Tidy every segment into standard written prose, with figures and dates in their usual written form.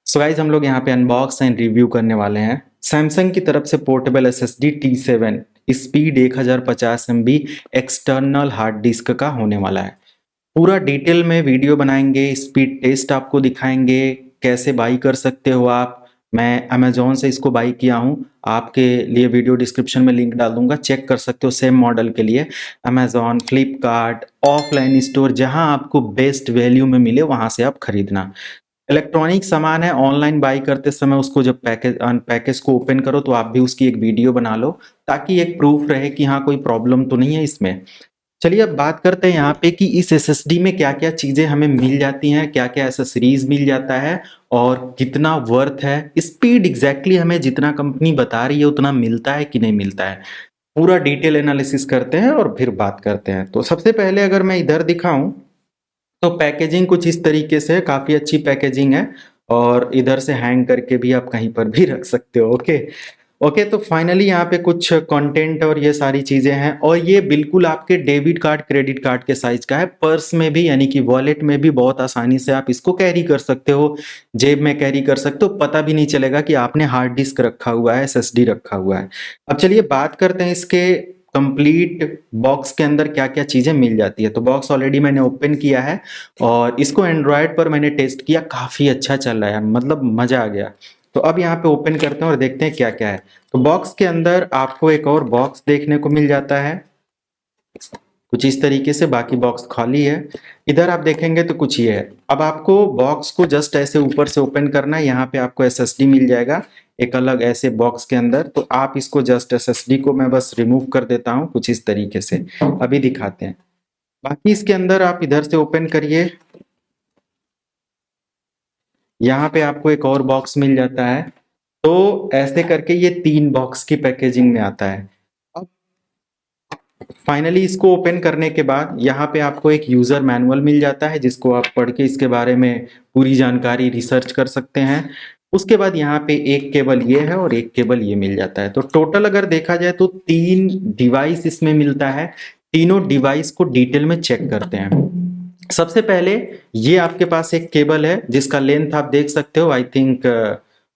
So guys हम लोग यहाँ पे अनबॉक्स एंड रिव्यू करने वाले हैं सैमसंग की तरफ से portable SSD T7 speed 1050 MB external hard disk का होने वाला है। पूरा डिटेल में वीडियो बनाएंगे, स्पीड टेस्ट आपको दिखाएंगे, कैसे बाई कर सकते हो आप। मैं अमेजोन से इसको बाई किया हूँ, आपके लिए वीडियो डिस्क्रिप्शन में लिंक डाल दूंगा, चेक कर सकते हो। सेम मॉडल के लिए अमेजोन, फ्लिपकार्ट, ऑफलाइन स्टोर जहां आपको बेस्ट वैल्यू में मिले वहां से आप खरीदना। इलेक्ट्रॉनिक सामान है, ऑनलाइन बाई करते समय उसको जब पैकेज को ओपन करो तो आप भी उसकी एक वीडियो बना लो, ताकि एक प्रूफ रहे कि हाँ कोई प्रॉब्लम तो नहीं है इसमें। चलिए अब बात करते हैं यहाँ पे कि इस एसएसडी में क्या क्या चीजें हमें मिल जाती हैं, क्या क्या एसेसरीज मिल जाता है और कितना वर्थ है। स्पीड एग्जैक्टली हमें जितना कंपनी बता रही है उतना मिलता है कि नहीं मिलता है, पूरा डिटेल एनालिसिस करते हैं और फिर बात करते हैं। तो सबसे पहले अगर मैं इधर दिखाऊं तो पैकेजिंग कुछ इस तरीके से, काफी अच्छी पैकेजिंग है और इधर से हैंग करके भी आप कहीं पर भी रख सकते हो। ओके ओके, तो फाइनली यहाँ पे कुछ कंटेंट और ये सारी चीजें हैं और ये बिल्कुल आपके डेबिट कार्ड क्रेडिट कार्ड के साइज का है। पर्स में भी यानी कि वॉलेट में भी बहुत आसानी से आप इसको कैरी कर सकते हो, जेब में कैरी कर सकते हो, पता भी नहीं चलेगा कि आपने हार्ड डिस्क रखा हुआ है, एसएसडी रखा हुआ है। अब चलिए बात करते हैं इसके कंप्लीट बॉक्स के अंदर क्या क्या चीजें मिल जाती है। तो बॉक्स ऑलरेडी मैंने ओपन किया है और इसको एंड्रॉयड पर मैंने टेस्ट किया, काफी अच्छा चल रहा है, मतलब मजा आ गया। तो अब यहाँ पे ओपन करते हैं और देखते हैं क्या क्या है। तो बॉक्स के अंदर आपको एक और बॉक्स देखने को मिल जाता है कुछ इस तरीके से, बाकी बॉक्स खाली है। इधर आप देखेंगे तो कुछ ये है। अब आपको बॉक्स को जस्ट ऐसे ऊपर से ओपन करना है, यहाँ पे आपको एसएसडी मिल जाएगा एक अलग ऐसे बॉक्स के अंदर। तो आप इसको जस्ट एसएसडी को मैं बस रिमूव कर देता हूँ कुछ इस तरीके से, अभी दिखाते हैं। बाकी इसके अंदर आप इधर से ओपन करिए, यहाँ पे आपको एक और बॉक्स मिल जाता है। तो ऐसे करके ये 3 बॉक्स की पैकेजिंग में आता है। अब फाइनली इसको ओपन करने के बाद यहाँ पे आपको एक यूजर मैनुअल मिल जाता है, जिसको आप पढ़ के इसके बारे में पूरी जानकारी रिसर्च कर सकते हैं। उसके बाद यहाँ पे एक केबल ये है और एक केबल ये मिल जाता है। तो टोटल अगर देखा जाए तो 3 डिवाइस इसमें मिलता है। तीनों डिवाइस को डिटेल में चेक करते हैं। सबसे पहले ये आपके पास एक केबल है जिसका लेंथ आप देख सकते हो, आई थिंक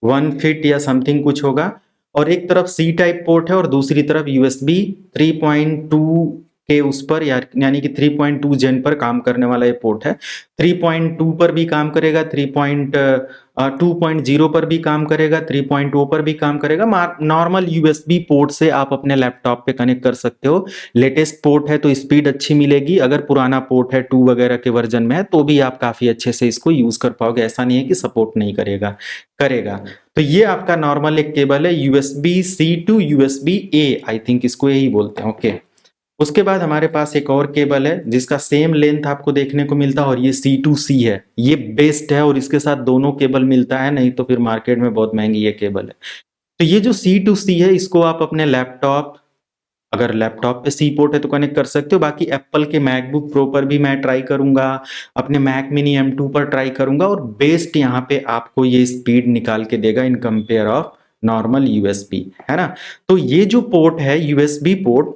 1 फीट या समथिंग कुछ होगा। और एक तरफ सी टाइप पोर्ट है और दूसरी तरफ यूएसबी 3.2 के उस पर यानी कि 3.2 जेन पर काम करने वाला ये पोर्ट है। 3.2 पर भी काम करेगा, 3.2.0 पर भी काम करेगा, 3.0 पर भी काम करेगा। नॉर्मल यूएसबी पोर्ट से आप अपने लैपटॉप पे कनेक्ट कर सकते हो। लेटेस्ट पोर्ट है तो स्पीड अच्छी मिलेगी, अगर पुराना पोर्ट है 2 वगैरह के वर्जन में है तो भी आप काफी अच्छे से इसको यूज कर पाओगे, ऐसा नहीं है कि सपोर्ट नहीं करेगा, करेगा। तो ये आपका नॉर्मल एक केबल है, USB C to USB A, I think इसको यही बोलते हैं। ओके, उसके बाद हमारे पास एक और केबल है जिसका सेम लेंथ आपको देखने को मिलता है और ये C2C है, ये बेस्ट है और इसके साथ दोनों केबल मिलता है, नहीं तो फिर मार्केट में बहुत महंगी ये केबल है। तो ये जो C2C है इसको आप अपने लैपटॉप, अगर लैपटॉप पे सी पोर्ट है तो कनेक्ट कर सकते हो। बाकी एप्पल के मैकबुक प्रो पर भी मैं ट्राई करूंगा, अपने मैक मिनी M2 पर ट्राई करूंगा और बेस्ट यहाँ पे आपको ये स्पीड निकाल के देगा in compare of normal USB, है ना। तो ये जो पोर्ट है यूएसबी पोर्ट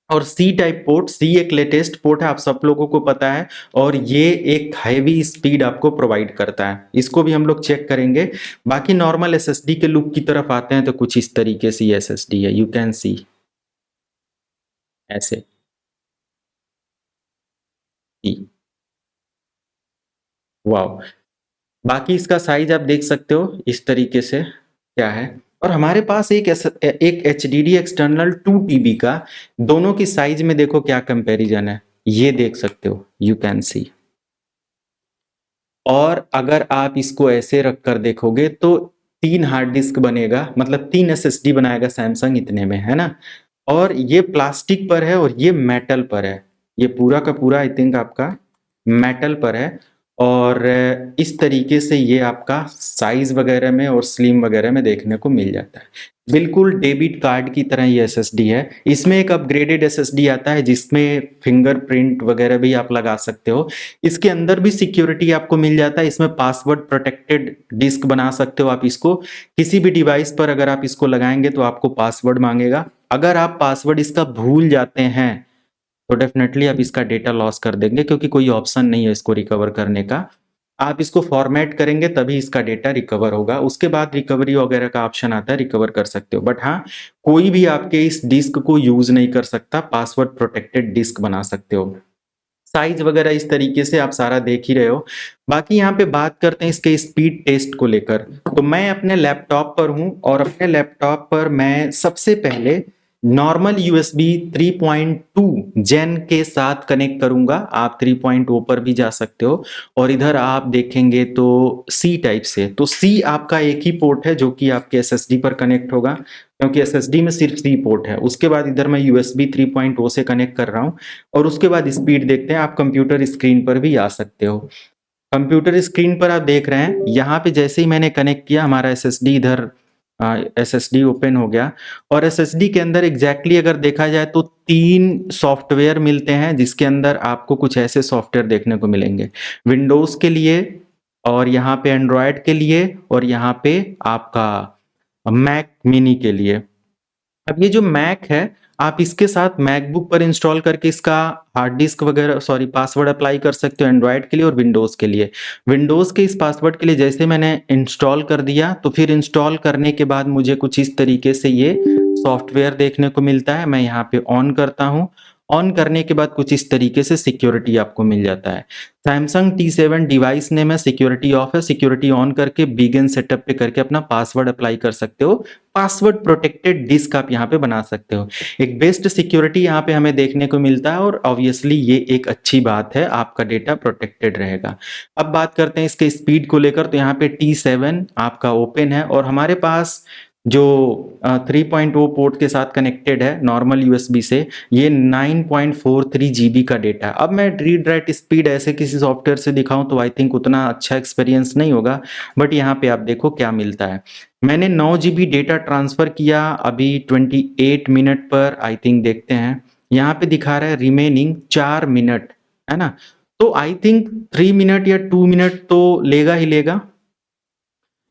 और सी टाइप पोर्ट, सी एक लेटेस्ट पोर्ट है, आप सब लोगों को पता है, और ये एक हैवी स्पीड आपको प्रोवाइड करता है। इसको भी हम लोग चेक करेंगे। बाकी नॉर्मल एसएसडी के लुक की तरफ आते हैं तो कुछ इस तरीके से एसएसडी है, यू कैन सी ऐसे। वाओ, बाकी इसका साइज आप देख सकते हो इस तरीके से क्या है। और हमारे पास एक HDD एक्सटर्नल 2 TB का, दोनों की साइज में देखो क्या कंपैरिजन है, ये देख सकते हो, यू कैन सी। और अगर आप इसको ऐसे रख कर देखोगे तो 3 हार्ड डिस्क बनेगा, मतलब 3 SSD बनाएगा सैमसंग इतने में, है ना। और ये प्लास्टिक पर है और ये मेटल पर है, ये पूरा का पूरा आई थिंक आपका मेटल पर है। और इस तरीके से ये आपका साइज वगैरह में और स्लिम वगैरह में देखने को मिल जाता है। बिल्कुल डेबिट कार्ड की तरह ये एसएसडी है। इसमें एक अपग्रेडेड एसएसडी आता है जिसमें फिंगरप्रिंट वगैरह भी आप लगा सकते हो। इसके अंदर भी सिक्योरिटी आपको मिल जाता है, इसमें पासवर्ड प्रोटेक्टेड डिस्क बना सकते हो आप इसको। किसी भी डिवाइस पर अगर आप इसको लगाएंगे तो आपको पासवर्ड मांगेगा, अगर आप पासवर्ड इसका भूल जाते हैं तो डेफिनेटली आप इसका डेटा लॉस कर देंगे, क्योंकि कोई ऑप्शन नहीं है इसको रिकवर करने का। आप इसको फॉर्मेट करेंगे तभी इसका डेटा रिकवर होगा, उसके बाद रिकवरी वगैरह का ऑप्शन आता है, रिकवर कर सकते हो। बट हाँ, कोई भी आपके इस डिस्क को यूज नहीं कर सकता, पासवर्ड प्रोटेक्टेड डिस्क बना सकते हो। साइज वगैरह इस तरीके से आप सारा देख ही रहे हो। बाकी यहाँ पे बात करते हैं इसके स्पीड टेस्ट को लेकर। तो मैं अपने लैपटॉप पर हूँ और अपने लैपटॉप पर मैं सबसे पहले नॉर्मल यूएसबी 3.2 जेन के साथ कनेक्ट करूंगा। आप 3.0 पर भी जा सकते हो और इधर आप देखेंगे तो सी टाइप से, तो सी आपका एक ही पोर्ट है जो कि आपके एसएसडी पर कनेक्ट होगा, क्योंकि एसएसडी में सिर्फ सी पोर्ट है। उसके बाद इधर मैं यूएसबी 3.0 से कनेक्ट कर रहा हूँ और उसके बाद स्पीड देखते हैं। आप कंप्यूटर स्क्रीन पर भी आ सकते हो। कंप्यूटर स्क्रीन पर आप देख रहे हैं, यहाँ पे जैसे ही मैंने कनेक्ट किया हमारा एसएसडी इधर एसएसडी ओपन हो गया और एसएसडी के अंदर एग्जैक्टली अगर देखा जाए तो 3 सॉफ्टवेयर मिलते हैं, जिसके अंदर आपको कुछ ऐसे सॉफ्टवेयर देखने को मिलेंगे विंडोज के लिए और यहाँ पे एंड्रॉयड के लिए और यहाँ पे आपका मैक मिनी के लिए। अब ये जो मैक है, आप इसके साथ मैकबुक पर इंस्टॉल करके इसका हार्ड डिस्क वगैरह पासवर्ड अप्लाई कर सकते हो एंड्रॉयड के लिए और विंडोज़ के लिए। विंडोज़ के इस पासवर्ड के लिए जैसे मैंने इंस्टॉल कर दिया, तो फिर इंस्टॉल करने के बाद मुझे कुछ इस तरीके से ये सॉफ्टवेयर देखने को मिलता है। मैं यहाँ पे ऑन करता हूँ। ऑन करने के बाद कुछ इस तरीके से सिक्योरिटी आपको मिल जाता है। सैमसंग T7 डिवाइस ने में सिक्योरिटी ऑफ है, सिक्योरिटी ऑन करके बिगिन सेटअप पे करके अपना पासवर्ड अप्लाई कर सकते हो। पासवर्ड प्रोटेक्टेड डिस्क आप यहाँ पे बना सकते हो। एक बेस्ट सिक्योरिटी यहाँ पे हमें देखने को मिलता है और ऑब्वियसली ये एक अच्छी बात है, आपका डेटा प्रोटेक्टेड रहेगा। अब बात करते हैं इसके स्पीड को लेकर। तो यहाँ पे T7 आपका ओपन है और हमारे पास जो 3.0 पोर्ट के साथ कनेक्टेड है नॉर्मल यूएसबी से, ये 9.43 जीबी का डेटा। अब मैं रीड राइट स्पीड ऐसे किसी सॉफ्टवेयर से दिखाऊं तो आई थिंक उतना अच्छा एक्सपीरियंस नहीं होगा, बट यहाँ पे आप देखो क्या मिलता है। मैंने 9 जीबी डेटा ट्रांसफर किया अभी 28 मिनट पर, आई थिंक देखते हैं यहाँ पे दिखा रहा है रिमेनिंग 4 मिनट, है ना। तो आई थिंक 3 मिनट या 2 मिनट तो लेगा ही लेगा।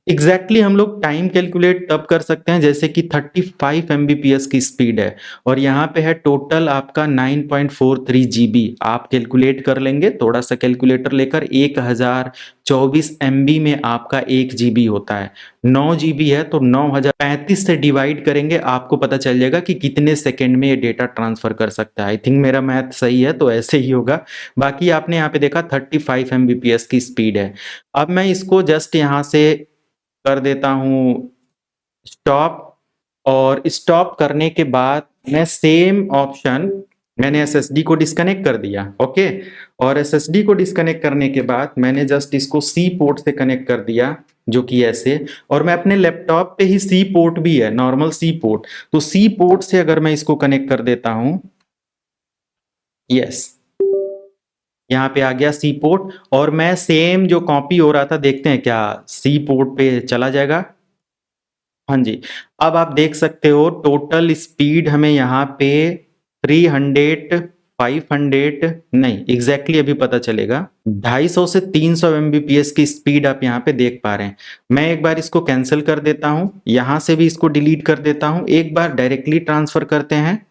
एग्जैक्टली हम लोग टाइम कैलकुलेट तब कर सकते हैं जैसे कि 35 एमबीपीएस की स्पीड है और यहाँ पे है टोटल आपका 9.43 जीबी। आप कैलकुलेट कर लेंगे थोड़ा सा कैलकुलेटर लेकर, 1024 एमबी में आपका 1 जीबी होता है। 9 जीबी है तो 9035 से डिवाइड करेंगे, आपको पता चल जाएगा कि कितने सेकेंड में ये डेटा ट्रांसफर कर सकता है। आई थिंक मेरा मैथ सही है तो ऐसे ही होगा। बाकी आपने यहाँ पे देखा 35 एमबीपीएस की स्पीड है। अब मैं इसको जस्ट यहाँ से कर देता हूँ स्टॉप, और स्टॉप करने के बाद मैं सेम ऑप्शन, मैंने एसएसडी को डिस्कनेक्ट कर दिया, ओके। और एसएसडी को डिस्कनेक्ट करने के बाद मैंने जस्ट इसको सी पोर्ट से कनेक्ट कर दिया, जो कि ऐसे। और मैं अपने लैपटॉप पे ही सी पोर्ट भी है, नॉर्मल सी पोर्ट, तो सी पोर्ट से अगर मैं इसको कनेक्ट कर देता हूं, यस, यहाँ पे आ गया सी पोर्ट। और मैं सेम जो कॉपी हो रहा था, देखते हैं क्या सी पोर्ट पे चला जाएगा। हाँ जी, अब आप देख सकते हो टोटल स्पीड हमें यहाँ पे 300 500 नहीं, एग्जैक्टली अभी पता चलेगा, 250 से 300 एमबीपीएस की स्पीड आप यहाँ पे देख पा रहे हैं। मैं एक बार इसको कैंसिल कर देता हूँ, यहाँ से भी इसको डिलीट कर देता हूँ, एक बार डायरेक्टली ट्रांसफर करते हैं।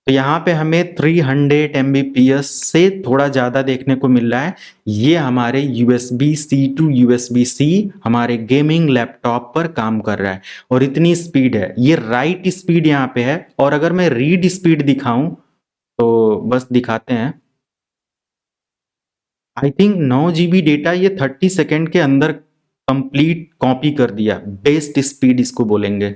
तो यहाँ पे हमें 300 एमबीपीएस से थोड़ा ज़्यादा देखने को मिल रहा है। ये हमारे USB-C to USB-C हमारे गेमिंग लैपटॉप पर काम कर रहा है और इतनी स्पीड है। ये राइट स्पीड यहाँ पे है। और अगर मैं रीड स्पीड दिखाऊं तो बस दिखाते हैं। आई थिंक 9 जीबी डेटा ये 30 सेकेंड के अंदर कंप्लीट कॉपी कर दिया। बेस्ट स्पीड इसको बोलेंगे।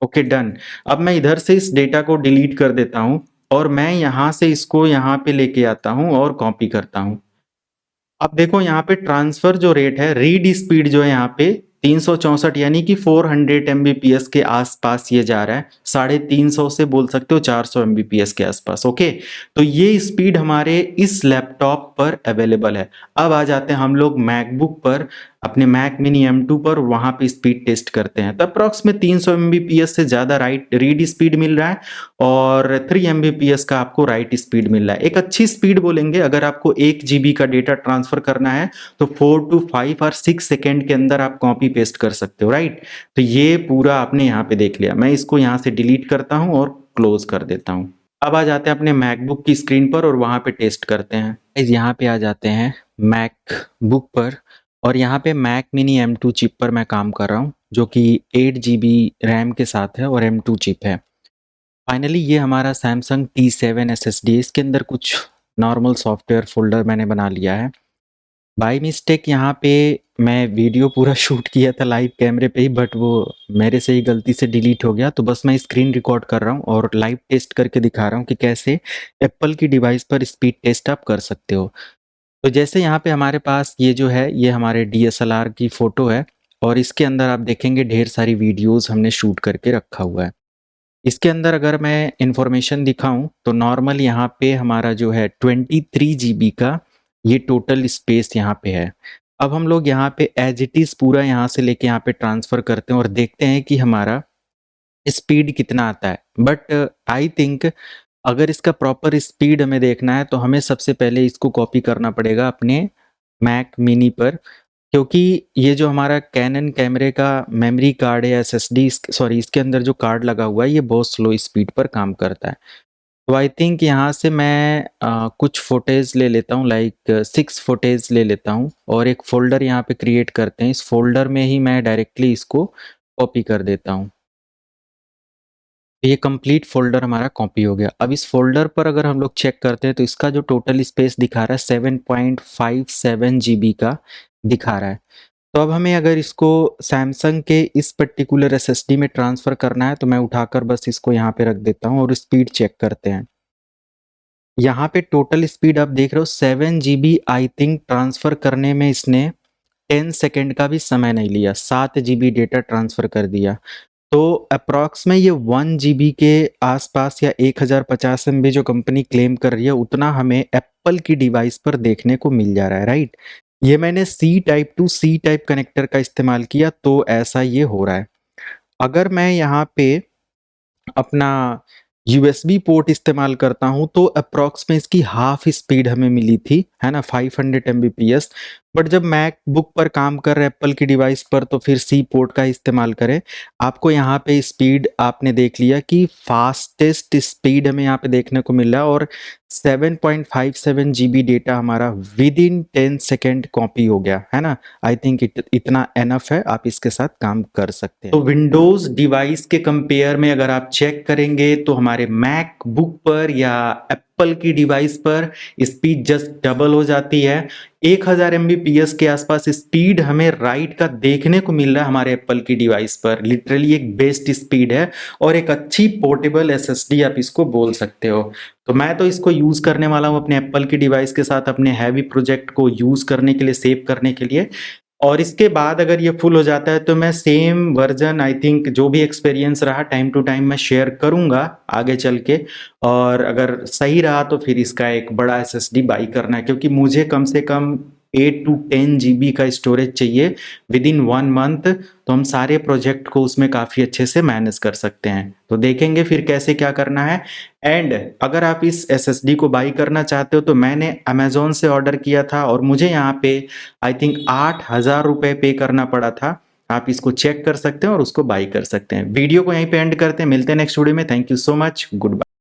Okay done. अब मैं इधर से इस डेटा को डिलीट कर देता हूं और मैं यहां से इसको यहां पे लेके आता हूं और कॉपी करता हूं। अब देखो यहाँ पे ट्रांसफर जो रेट है, रीड स्पीड जो है यहाँ पे 364 यानी कि 400 एमबीपीएस के आसपास ये जा रहा है। 350 से बोल सकते हो 400 एमबीपीएस के आसपास, ओके। तो ये स्पीड हमारे इस लैपटॉप पर अवेलेबल है। अब आ जाते हैं हम लोग मैकबुक पर, अपने मैक मिनी M2 पर, वहां पे स्पीड टेस्ट करते हैं। तो अप्रॉक्स में 300 एमबीपीएस से ज्यादा रीड स्पीड मिल रहा है और 3 एमबीपीएस का आपको राइट स्पीड मिल रहा है। एक अच्छी स्पीड बोलेंगे। अगर आपको 1 जीबी का डेटा ट्रांसफर करना है तो 4 to 5 और 6 सेकेंड के अंदर आप कॉपी पेस्ट कर सकते हो, राइट। तो ये पूरा आपने यहाँ पे देख लिया। मैं इसको यहाँ से डिलीट करता हूँ और क्लोज कर देता हूँ। अब आ जाते हैं अपने मैकबुक की स्क्रीन पर और वहाँ पे टेस्ट करते हैं। गाइस यहाँ पे आ जाते हैं मैकबुक पर और यहाँ पे मैक मिनी M2 चिप पर मैं काम कर रहा हूँ जो कि 8 GB रैम के साथ है और M2 चिप है। फाइनली ये हमारा सैमसंग T7 SSD है। इसके अंदर कुछ नॉर्मल सॉफ्टवेयर फ़ोल्डर मैंने बना लिया है। बाय मिस्टेक यहाँ पे मैं वीडियो पूरा शूट किया था लाइव कैमरे पे ही, बट वो मेरे से ही गलती से डिलीट हो गया, तो बस मैं स्क्रीन रिकॉर्ड कर रहा हूँ और लाइव टेस्ट करके दिखा रहा हूँ कि कैसे एप्पल की डिवाइस पर स्पीड टेस्ट आप कर सकते हो। तो जैसे यहाँ पे हमारे पास ये जो है ये हमारे DSLR की फ़ोटो है और इसके अंदर आप देखेंगे ढेर सारी वीडियोज़ हमने शूट करके रखा हुआ है। इसके अंदर अगर मैं इन्फॉर्मेशन दिखाऊं तो नॉर्मल यहाँ पे हमारा जो है 23 GB का ये टोटल स्पेस यहाँ पे है। अब हम लोग यहाँ पे एज इट इज़ पूरा यहाँ से लेके यहाँ पे ट्रांसफ़र करते हैं और देखते हैं कि हमारा स्पीड कितना आता है। बट आई थिंक अगर इसका प्रॉपर स्पीड हमें देखना है तो हमें सबसे पहले इसको कॉपी करना पड़ेगा अपने मैक मिनी पर, क्योंकि ये जो हमारा कैनन कैमरे का मेमोरी कार्ड है एसएसडी सॉरी इसके अंदर जो कार्ड लगा हुआ है ये बहुत स्लो स्पीड पर काम करता है। तो आई थिंक यहाँ से मैं कुछ फोटेज ले लेता हूँ, लाइक 6 फोटेज ले लेता हूँ और एक फ़ोल्डर यहाँ पे क्रिएट करते हैं। इस फोल्डर में ही मैं डायरेक्टली इसको कॉपी कर देता हूँ। ये कंप्लीट फ़ोल्डर हमारा कॉपी हो गया। अब इस फ़ोल्डर पर अगर हम लोग चेक करते हैं तो इसका जो टोटल स्पेस दिखा रहा है 7.57 GB का दिखा रहा है। तो अब हमें अगर इसको सैमसंग के इस पर्टिकुलर एसएसडी में ट्रांसफ़र करना है तो मैं उठाकर बस इसको यहाँ पे रख देता हूँ और स्पीड चेक करते हैं। यहाँ पे टोटल स्पीड आप देख रहे हो 7 GB आई थिंक ट्रांसफ़र करने में इसने 10 सेकंड का भी समय नहीं लिया, 7 GB डेटा ट्रांसफ़र कर दिया। तो अप्रॉक्स में ये 1 GB के आसपास या 1050 MB जो कंपनी क्लेम कर रही है उतना हमें एप्पल की डिवाइस पर देखने को मिल जा रहा है, राइट? ये मैंने C type two C type connector का इस्तेमाल किया तो ऐसा ये हो रहा है। अगर मैं यहाँ पे अपना यूएसबी पोर्ट इस्तेमाल करता हूँ तो अप्रॉक्स में इसकी हाफ स्पीड हमें मिली थी, है ना, 500 MBPS। बट जब मैकबुक पर काम कर रहे हैं एप्पल की डिवाइस पर तो फिर सी पोर्ट का इस्तेमाल करें। आपको यहाँ पे स्पीड आपने देख लिया कि फास्टेस्ट स्पीड हमें यहाँ पे देखने को मिल रहा है और 7.57 GB डेटा हमारा विद इन 10 सेकेंड कॉपी हो गया, है ना। आई थिंक इतना एनफ है, आप इसके साथ काम कर सकते हैं। तो विंडोज डिवाइस के कंपेयर में अगर आप चेक करेंगे तो हमारे मैकबुक पर या एप्पल की डिवाइस पर स्पीड जस्ट डबल हो जाती है। 1000 MBPS के आसपास स्पीड हमें राइट का देखने को मिल रहा है हमारे एप्पल की डिवाइस पर। लिटरली एक बेस्ट स्पीड है और एक अच्छी पोर्टेबल एसएसडी आप इसको बोल सकते हो। तो मैं तो इसको यूज़ करने वाला हूँ अपने एप्पल की डिवाइस के साथ अपने हैवी प्रोजेक्ट को यूज़ करने के लिए, सेव करने के लिए। और इसके बाद अगर ये फुल हो जाता है तो मैं सेम वर्जन आई थिंक जो भी एक्सपीरियंस रहा टाइम टू टाइम मैं शेयर करूंगा आगे चल के। और अगर सही रहा तो फिर इसका एक बड़ा एसएसडी बाई करना है, क्योंकि मुझे कम से कम 8 to 10 GB का स्टोरेज चाहिए विद इन 1 मंथ। तो हम सारे प्रोजेक्ट को उसमें काफ़ी अच्छे से मैनेज कर सकते हैं। तो देखेंगे फिर कैसे क्या करना है। एंड अगर आप इस एसएसडी को बाई करना चाहते हो तो मैंने अमेज़ॉन से ऑर्डर किया था और मुझे यहाँ पे आई थिंक 8,000 रुपये पे करना पड़ा था। आप इसको चेक कर सकते हैं और उसको बाई कर सकते हैं। वीडियो को यहीं पे एंड करते हैं, मिलते हैं नेक्स्ट वीडियो में। Thank you so much, good bye.